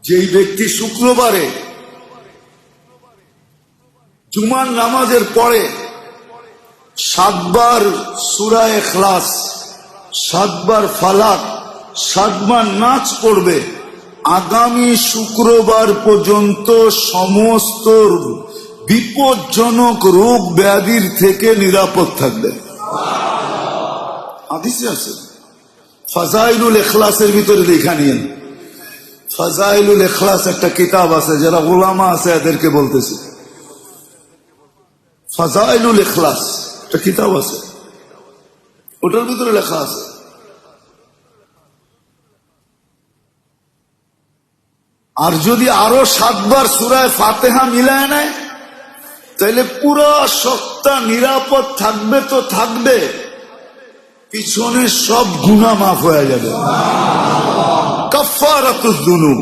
যেই ব্যক্তি শুক্রবারে জুমার নামাজের পরে 7 বার সূরা ইখলাস, 7 বার ফালাক, 7 বার নাচ পড়বে, আগামী শুক্রবার পর্যন্ত সমস্ত বিপজ্জনক রোগ ব্যাধির থেকে নিরাপদ থাকবে। হাদিসে আছে, ফাজাইলুল ইখলাসের ভিতরে লেখা নিয়েন। ফাজাইলুল ইখলাস একটা কিতাব আছে, যারা উলামা আছে এদেরকে বলতেছে, ফাজাইলুল ইখলাস একটা কিতাব আছে, ওটার ভিতরে লেখা আছে আর যদি আরো 7 বার সূরা ফাতিহা মিলায় নেয় তাহলে পুরো সপ্তাহ নিরাপদ থাকবে। তো থাকবে, পিছনে সব গুনাহ মাফ হয়ে যাবে। কাফারাতুজ যুনুব।